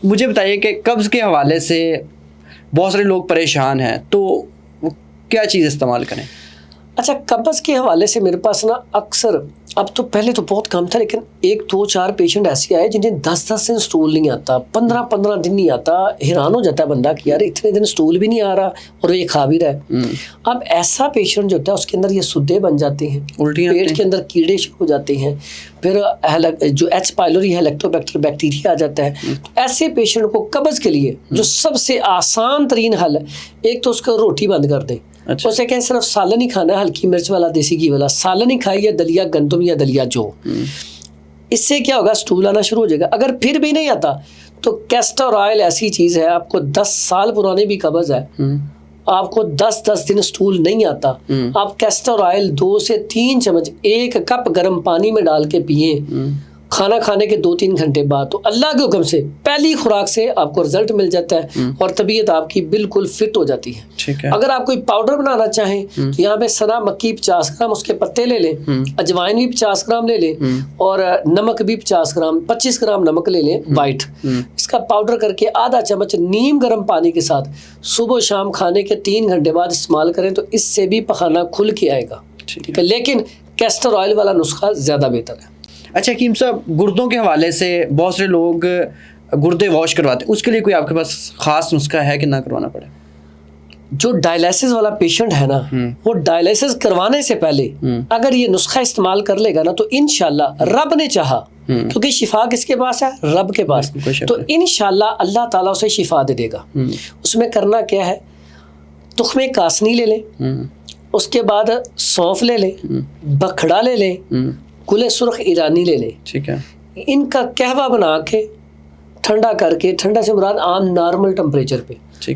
مجھے بتائیے کہ قبض کے حوالے سے بہت سارے لوگ پریشان ہیں، تو وہ کیا چیز استعمال کریں؟ اچھا، قبض کے حوالے سے میرے پاس نا اکثر، اب تو پہلے تو بہت کم تھا، لیکن 1-2-4 پیشنٹ ایسے آئے جنہیں 10 دن سٹول نہیں آتا، 15 دن نہیں آتا. حیران ہو جاتا ہے بندہ کہ یار اتنے دن سٹول بھی نہیں آ رہا اور یہ کھا بھی رہا ہے. اب ایسا پیشنٹ جو ہوتا ہے اس کے اندر یہ سدے بن جاتے ہیں، پیٹ کے اندر کیڑے شروع ہو جاتے ہیں، پھر جو ایچ پائلوری ہیلیکٹوبیکٹر بیکٹیریا آ جاتا ہے. ایسے پیشنٹ کو قبض کے لیے جو سب سے آسان ترین حل ہے، ایک تو اس کو روٹی بند کر دیں. اسے کہیں صرف سالن ہی کھانا ہے، ہلکی مرچ والا دیسی گھی والا سالن ہی کھائیے، دلیا گندم یا دلیا جو. اس سے کیا ہوگا، سٹول آنا شروع ہو جائے گا. اگر پھر بھی نہیں آتا تو کیسٹر آئل ایسی چیز ہے، آپ کو 10 سال پرانے بھی قبض ہے، آپ کو 10 دن سٹول نہیں آتا، آپ کیسٹر آئل 2 سے 3 چمچ 1 کپ گرم پانی میں ڈال کے پئیں کھانا کھانے کے 2-3 گھنٹے بعد، تو اللہ کے حکم سے پہلی خوراک سے آپ کو رزلٹ مل جاتا ہے اور طبیعت آپ کی بالکل فٹ ہو جاتی ہے. اگر آپ کوئی پاؤڈر بنانا چاہیں تو یہاں پہ سنا مکی 50 گرام اس کے پتے لے لیں، اجوائن بھی 50 گرام لے لیں، اور نمک بھی 50 گرام 25 گرام نمک لے لیں وائٹ. اس کا پاؤڈر کر کے آدھا چمچ نیم گرم پانی کے ساتھ صبح و شام کھانے کے 3 گھنٹے بعد استعمال کریں تو اس سے بھی پخانہ کھل کے آئے گا. لیکن کیسٹر آئل والا نسخہ زیادہ بہتر ہے. اچھا حکیم صاحب، گردوں کے حوالے سے بہت سے لوگ گردے واش کرواتے ہیں، اس کے لیے کوئی آپ کے پاس خاص نسخہ ہے کہ نہ کروانا پڑے؟ جو ڈائلائسس والا پیشنٹ ہے نا، وہ ڈائلائسس کروانے سے پہلے اگر یہ نسخہ استعمال کر لے گا نا تو انشاءاللہ رب نے چاہا، کیونکہ شفا کس کے پاس ہے؟ رب کے پاس. تو انشاءاللہ اللہ تعالیٰ اسے شفا دے دے گا. اس میں کرنا کیا ہے، تخم کاسنی لے لیں، اس کے بعد سونف لے لیں، بکھڑا لے لیں، گل سرخ ایرانی لے لیں. ٹھیک ہے. ان کا قہوہ بنا کے ٹھنڈا کر کے، ٹھنڈا سے مراد عام نارمل ٹمپریچر پہ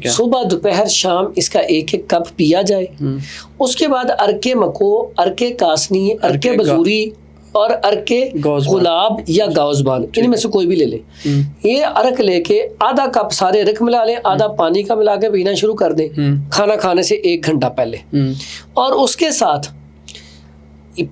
صبح دوپہر شام اس کا 1-1 کپ پیا جائے. اس کے بعد ارکے مکو، ارکے کاسنی، ارکے بزوری اور ارکے گلاب یا گاؤزبان، ان میں سے کوئی بھی لے لیں. یہ ارک لے کے آدھا کپ سارے ارک ملا لیں، آدھا پانی کا ملا کے پینا شروع کر دیں کھانا کھانے سے 1 گھنٹہ پہلے. اور اس کے ساتھ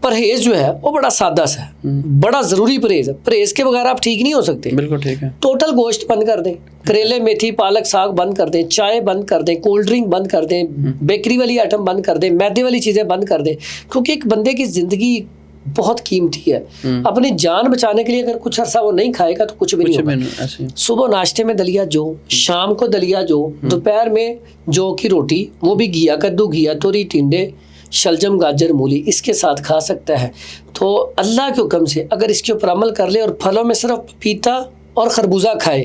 پرہیز جو ہے وہ بڑا سادہ سا ہے، بڑا ضروری پرہیز ہے. پرہیز کے بغیر آپ ٹھیک نہیں ہو سکتے. بالکل ٹھیک ہے. ٹوٹل گوشت بند کر دیں، کریلے میتھی پالک ساگ بند کر دیں، چائے بند کر دیں، کولڈ ڈرنک بند کر دیں، بیکری والی آئٹم بند کر دیں، میدے والی چیزیں بند کر دیں. کیونکہ ایک بندے کی زندگی بہت قیمتی ہے. اپنی جان بچانے کے لیے اگر کچھ عرصہ وہ نہیں کھائے گا تو کچھ بھی نہیں ہوگا. صبح ناشتے میں دلیا جو، شام کو دلیا جو، دوپہر میں جو کی روٹی، وہ بھی گھیا کدو، گھیا توری، ٹنڈے، شلجم، گاجر، مولی اس کے ساتھ کھا سکتا ہے. تو اللہ کے حکم سے اگر اس کے اوپر عمل کر لے اور پھلوں میں صرف پپیتا اور خربوزہ کھائے،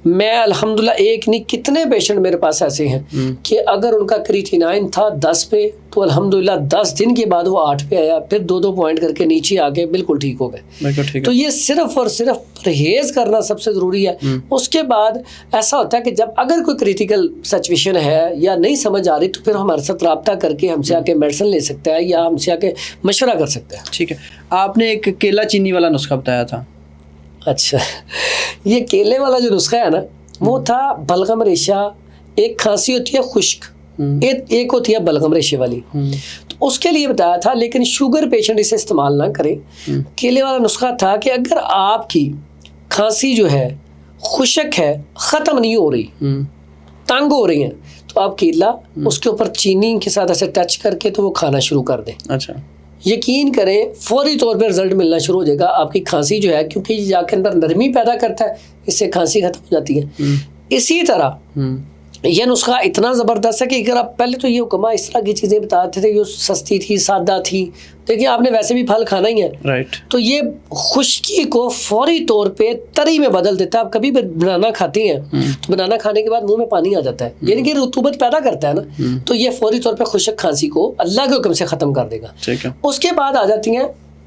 میں الحمدللہ ایک نہیں کتنے پیشنٹ میرے پاس ایسے ہیں کہ اگر ان کا کریٹینائن تھا 10 پہ تو الحمدللہ 10 دن کے بعد وہ 8 پہ آیا، پھر 2 پوائنٹ کر کے نیچے آ کے بالکل ٹھیک ہو گئے. تو یہ صرف اور صرف پرہیز کرنا سب سے ضروری ہے. اس کے بعد ایسا ہوتا ہے کہ جب اگر کوئی کریٹیکل سچویشن ہے یا نہیں سمجھ آ رہی تو پھر ہمارے ساتھ رابطہ کر کے ہم سے آ کے میڈیسن لے سکتا ہے یا ہم سے آ کے مشورہ کر سکتا ہے. ٹھیک ہے. آپ نے ایک کیلا چینی والا نسخہ بتایا تھا. اچھا، یہ کیلے والا جو نسخہ ہے نا وہ تھا بلغم ریشہ. ایک کھانسی ہوتی ہے خشک، ایک ہوتی ہے بلغم ریشے والی، تو اس کے لیے بتایا تھا. لیکن شوگر پیشنٹ اسے استعمال نہ کریں. کیلے والا نسخہ تھا کہ اگر آپ کی کھانسی جو ہے خشک ہے، ختم نہیں ہو رہی، تنگ ہو رہی ہیں، تو آپ کیلا اس کے اوپر چینی کے ساتھ ایسے ٹچ کر کے تو وہ کھانا شروع کر دیں. اچھا. یقین کریں فوری طور پہ رزلٹ ملنا شروع ہو جائے گا. آپ کی کھانسی جو ہے، کیونکہ یہ جا کے اندر نرمی پیدا کرتا ہے، اس سے کھانسی ختم ہو جاتی ہے. اسی طرح یہ نسخہ اتنا زبردست ہے کہ اگر آپ پہلے تو یہ حکمہ اس طرح کی چیزیں بتاتے تھے جو سستی تھی، سادہ تھی، دیکھیے آپ نے ویسے بھی پھل کھانا ہی ہے، تو یہ خشکی کو فوری طور پہ تری میں بدل دیتا ہے. آپ کبھی بنانا کھاتے ہیں تو بنانا کھانے کے بعد منہ میں پانی آ جاتا ہے، یعنی کہ رطوبت پیدا کرتا ہے نا، تو یہ فوری طور پہ خشک کھانسی کو اللہ کے حکم سے ختم کر دے گا. اس کے بعد آ جاتی ہیں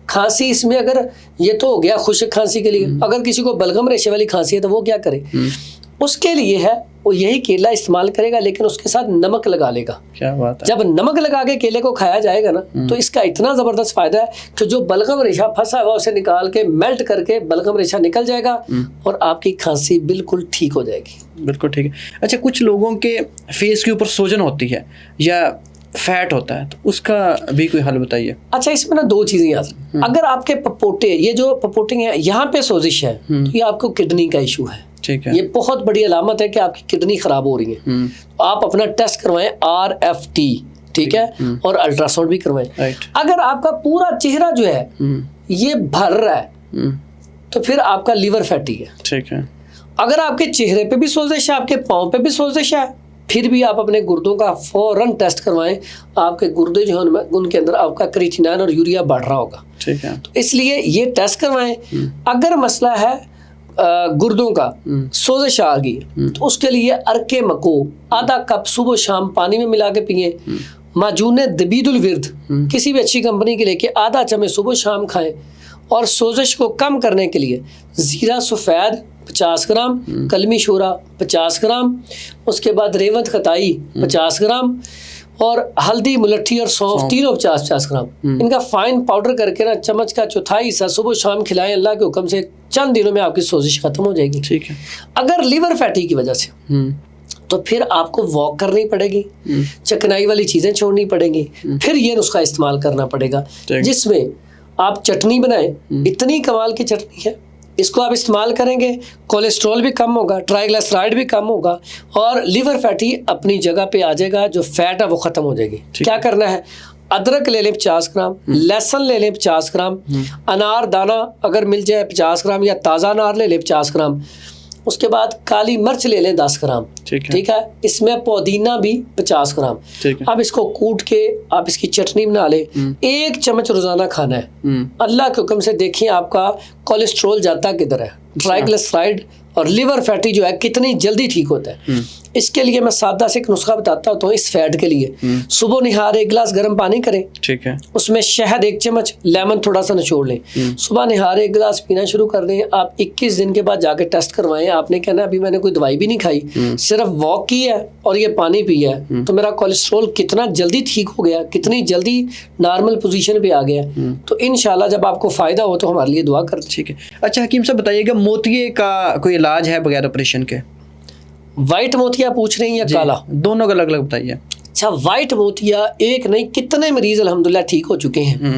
کھانسی. اس میں اگر یہ تو ہو گیا خشک کھانسی کے لیے، اگر کسی کو بلغم ریشے والی کھانسی ہے تو وہ کیا کرے؟ اس کے لیے ہے وہ یہی کیلا استعمال کرے گا، لیکن اس کے ساتھ نمک لگا لے گا. کیا بات ہے. جب نمک لگا کے کیلے کو کھایا جائے گا نا تو اس کا اتنا زبردست فائدہ ہے کہ جو بلغم ریشہ پھنسا ہوا اسے نکال کے میلٹ کر کے بلغم ریشہ نکل جائے گا اور آپ کی کھانسی بالکل ٹھیک ہو جائے گی. بالکل ٹھیک ہے. اچھا، کچھ لوگوں کے فیس کے اوپر سوجن ہوتی ہے یا فیٹ ہوتا ہے، تو اس کا بھی کوئی حل بتائیے. اچھا، اس میں نا 2 چیزیں یاد رکھیں. اگر آپ کے پپوٹے، یہ جو پپوٹے ہیں یہاں پہ سوزش ہے تو یہ آپ کو کڈنی کا ایشو ہے. ٹھیک ہے. یہ بہت بڑی علامت ہے کہ آپ کی کڈنی خراب ہو رہی ہے. آپ اپنا ٹیسٹ کروائیں RFT, ٹھیک ہے, اور الٹرا ساؤنڈ بھی کروائیں. اگر آپ کا پورا چہرہ جو ہے یہ بھر رہا ہے تو پھر آپ کا لیور فیٹی ہے. ٹھیک ہے. اگر آپ کے چہرے پہ بھی سوزش ہے, آپ کے پاؤں پہ بھی سوزش ہے, پھر بھی آپ اپنے گردوں کا فوراً ٹیسٹ کروائیں. آپ کے گردے جو ہیں ان کے اندر آپ کا کریٹینائن اور یوریا بڑھ رہا ہوگا. ٹھیک ہے. تو اس لیے یہ ٹیسٹ کروائیں. اگر مسئلہ ہے گردوں کا, سوزش آ گئی, تو اس کے لیے ارک مکو آدھا کپ صبح و شام پانی میں ملا کے پئیں. معجون دبید الورد کسی بھی اچھی کمپنی کے لے کے آدھا چمچ صبح و شام کھائیں. اور سوزش کو کم کرنے کے لیے زیرہ سفید 50 گرام, کلمی شورا 50 گرام, اس کے بعد ریوت خطائی 50 گرام, اور ہلدی ملٹھی اور سونف تینوں 50 گرام. ان کا فائن پاؤڈر کر کے نا چمچ کا چوتھائی حصہ صبح شام کھلائیں. اللہ کے حکم سے چند دنوں میں آپ کی سوزش ختم ہو جائے گی. ٹھیک ہے. اگر لیور فیٹی کی وجہ سے تو پھر آپ کو واک کرنی پڑے گی, چکنائی والی چیزیں چھوڑنی پڑیں گی, پھر یہ نسخہ استعمال کرنا پڑے گا جس میں آپ چٹنی بنائیں. اتنی کمال کی چٹنی ہے, اس کو آپ استعمال کریں گے, کولیسٹرول بھی کم ہوگا, ٹرائیگلیسرائڈ بھی کم ہوگا, اور لیور فیٹی اپنی جگہ پہ آ جائے گا. جو فیٹ ہے وہ ختم ہو جائے گی. کیا کرنا ہے, ادرک لے لیں 50 گرام, لہسن لے لیں 50 گرام, انار دانہ اگر مل جائے 50 گرام, یا تازہ انار لے لیں 50 گرام. اس کے بعد کالی مرچ لے لیں 10 گرام. ٹھیک ہے. اس میں پودینہ بھی 50 گرام. اب اس کو کوٹ کے آپ اس کی چٹنی بنا لیں. 1 چمچ روزانہ کھانا ہے. اللہ کے حکم سے دیکھیں آپ کا کولیسٹرول جاتا کدھر ہے, ٹرائیگلیسرائڈ اور لیور فیٹی جو ہے کتنی جلدی ٹھیک ہوتا ہے. اس کے لیے میں سادہ سے ایک نسخہ بتاتا ہوں. اس فیٹ کے لیے صبح نہار 1 گلاس گرم پانی کریں. ٹھیک ہے. اس میں شہد 1 چمچ, لیمن تھوڑا سا نچوڑ لیں. صبح نہار 1 گلاس پینا شروع کر دیں. آپ 21 دن کے بعد جا کے ٹیسٹ کروائیں. آپ نے کہنا ابھی میں نے کوئی دوائی بھی نہیں کھائی, صرف واک کی ہے اور یہ پانی پیا ہے, تو میرا کولیسٹرول کتنا جلدی ٹھیک ہو گیا, کتنی جلدی نارمل پوزیشن پہ آ گیا. تو انشاءاللہ جب آپ کو فائدہ ہو تو ہمارے لیے دعا کر دیں. ٹھیک ہے. اچھا حکیم صاحب بتائیے گا, موتیے کا کوئی علاج ہے بغیر آپریشن کے؟ وائٹ موتیا پوچھ رہے ہیں یا کالا؟ دونوں کا الگ الگ بتائیے. اچھا, وائٹ موتیا ایک نہیں کتنے مریض الحمدللہ ٹھیک ہو چکے ہیں,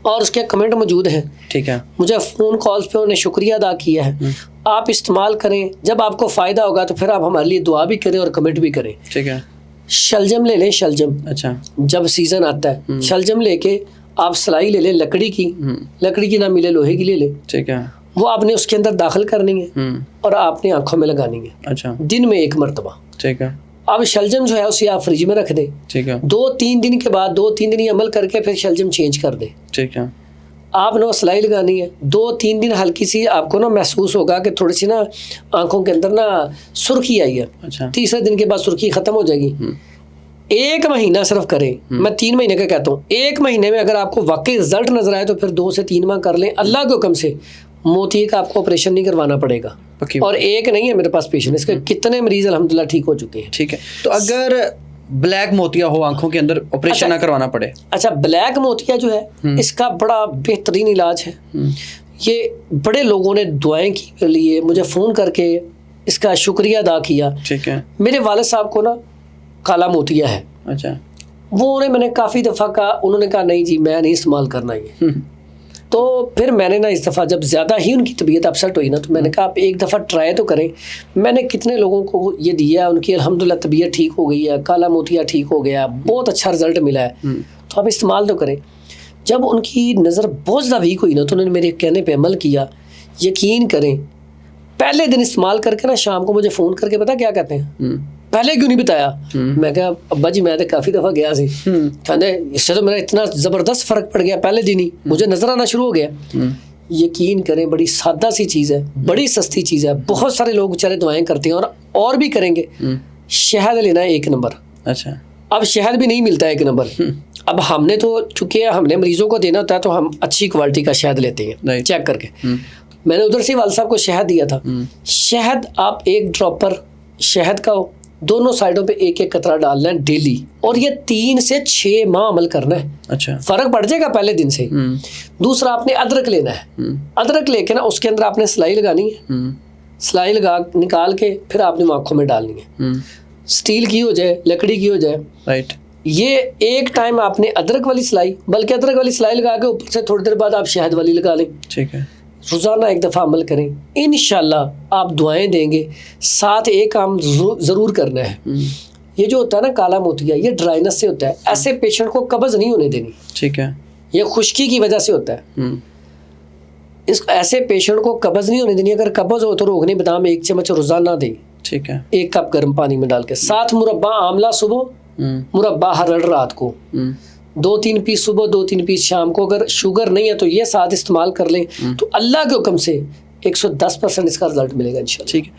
اور اس کے کمنٹ موجود ہیں. ٹھیک ہے. مجھے فون کالز پہ انہیں شکریہ ادا کیا ہے. آپ استعمال کریں, جب آپ کو فائدہ ہوگا تو پھر آپ ہمارے لیے دعا بھی کریں اور کمنٹ بھی کریں. ٹھیک ہے. شلجم لے لیں, شلجم. اچھا. جب سیزن آتا ہے شلجم لے کے آپ سلائی لے لیں لکڑی کی, لکڑی کی نہ ملے لوہے کی لے لیں. ٹھیک ہے. وہ آپ نے اس کے اندر داخل کرنی ہے اور آپ نے آنکھوں میں لگانی ہے. اچھا. دن میں 1 مرتبہ. ٹھیک ہے. اب شلجم جو ہے اسے آپ فریج میں رکھ دیں. ٹھیک ہے. 2-3 دن کے بعد 2-3 دن یہ عمل کر کے پھر شلجم چینج کر دیں. ٹھیک ہے. آپ نے سلائی لگانی ہے. 2-3 دن ہلکی سی آپ کو نا محسوس ہوگا کہ تھوڑی سی نا آنکھوں کے اندر نا سرخی آئی ہے. اچھا. تیسرے دن کے بعد سرخی ختم ہو جائے گی. 1 مہینہ صرف کریں. میں 3 مہینے کا کہتا ہوں. 1 مہینے میں اگر آپ کو واقعی رزلٹ نظر آئے تو پھر 2 سے 3 ماہ کر لیں. اللہ کے حکم سے موتیے کا آپ کو آپریشن نہیں کروانا پڑے گا. اور ایک نہیں ہے میرے پاس پیشنٹ, اس کے کتنے مریض الحمدللہ ٹھیک ہو چکے ہیں. ٹھیک ہے. تو اگر بلیک موتیا ہو آنکھوں کے اندر, آپریشن نہ کروانا پڑے؟ اچھا, بلیک موتیا جو ہے اس کا بڑا بہترین علاج ہے. یہ بڑے لوگوں نے دعائیں کی کے لیے مجھے فون کر کے اس کا شکریہ ادا کیا. ٹھیک ہے. میرے والد صاحب کو نا کالا موتیا ہے. اچھا. وہ انہیں میں نے کافی دفعہ کہا, انہوں نے کہا نہیں جی میں نہیں استعمال کرنا یہ. تو پھر میں نے نا اس دفعہ جب زیادہ ہی ان کی طبیعت اپسٹ ہوئی نا, تو میں نے کہا آپ ایک دفعہ ٹرائی تو کریں. میں نے کتنے لوگوں کو یہ دیا, ان کی الحمدللہ طبیعت ٹھیک ہو گئی ہے, کالا موتیا ٹھیک ہو گیا, بہت اچھا رزلٹ ملا ہے. تو آپ استعمال تو کریں. جب ان کی نظر بہت زیادہ ویک ہوئی نا تو انہوں نے میرے کہنے پہ عمل کیا. یقین کریں پہلے دن استعمال کر کے نا شام کو مجھے فون کر کے پتا کیا کہتے ہیں, پہلے کیوں نہیں بتایا؟ میں کہا ابا جی میں تو کافی دفعہ گیا سی, کہتے اس سے تو میرا اتنا زبردست فرق پڑ گیا, پہلے دن ہی مجھے نظر آنا شروع ہو گیا. یقین کریں بڑی سادہ سی چیز ہے, بڑی سستی چیز ہے. بہت سارے لوگ بیچارے دعائیں کرتے ہیں اور بھی کریں گے. شہد لینا ہے 1 نمبر. اچھا. اب شہد بھی نہیں ملتا ہے 1 نمبر. اب ہم نے تو چونکہ ہم نے مریضوں کو دینا ہوتا ہے تو ہم اچھی کوالٹی کا شہد لیتے ہیں چیک کر کے. میں نے ادھر سے والد صاحب کو شہد دیا تھا. شہد آپ 1 ڈراپر شہد کا دونوں سائڈوں پہ 1-1 قطرہ ڈالنا ہے ڈیلی, اور یہ 3 سے 6 ماہ عمل کرنا ہے. اچھا. فرق پڑ جائے گا پہلے دن سے. دوسرا آپ نے ادرک لینا ہے. ادرک لے کے نا اس کے اندر آپ نے سلائی لگانی ہے. سلائی لگا نکال کے پھر آپ نے آنکھوں میں ڈالنی ہے. اسٹیل کی ہو جائے, لکڑی کی ہو جائے. رائٹ. یہ ایک ٹائم آپ نے ادرک والی سلائی, بلکہ ادرک والی سلائی لگا کے اوپر سے تھوڑی دیر بعد آپ شہد والی لگا لیں. ٹھیک ہے. روزانہ ایک دفعہ عمل کریں، انشاءاللہ آپ دعائیں دیں گے. ساتھ ایک کام ضرور کرنا ہے، یہ جو ہوتا ہے نا کالا موتیا، یہ ڈرائنس سے ہوتا ہے. ایسے پیشنٹ کو قبض نہیں ہونے دینی، ٹھیک ہے. یہ خشکی کی وجہ سے ہوتا ہے. اس ایسے پیشنٹ کو قبض نہیں ہونے دینی. اگر قبض ہو تو روغن بادام 1 چمچ روزانہ دیں، ٹھیک ہے. 1 کپ گرم پانی میں ڈال کے. ساتھ مربع آملہ صبح، مربع ہرڑ رات کو، 2-3 پیس صبح 2-3 پیس شام کو. اگر شوگر نہیں ہے تو یہ ساتھ استعمال کر لیں، تو اللہ کے حکم سے 110% اس کا رزلٹ ملے گا انشاءاللہ. ٹھیک ہے.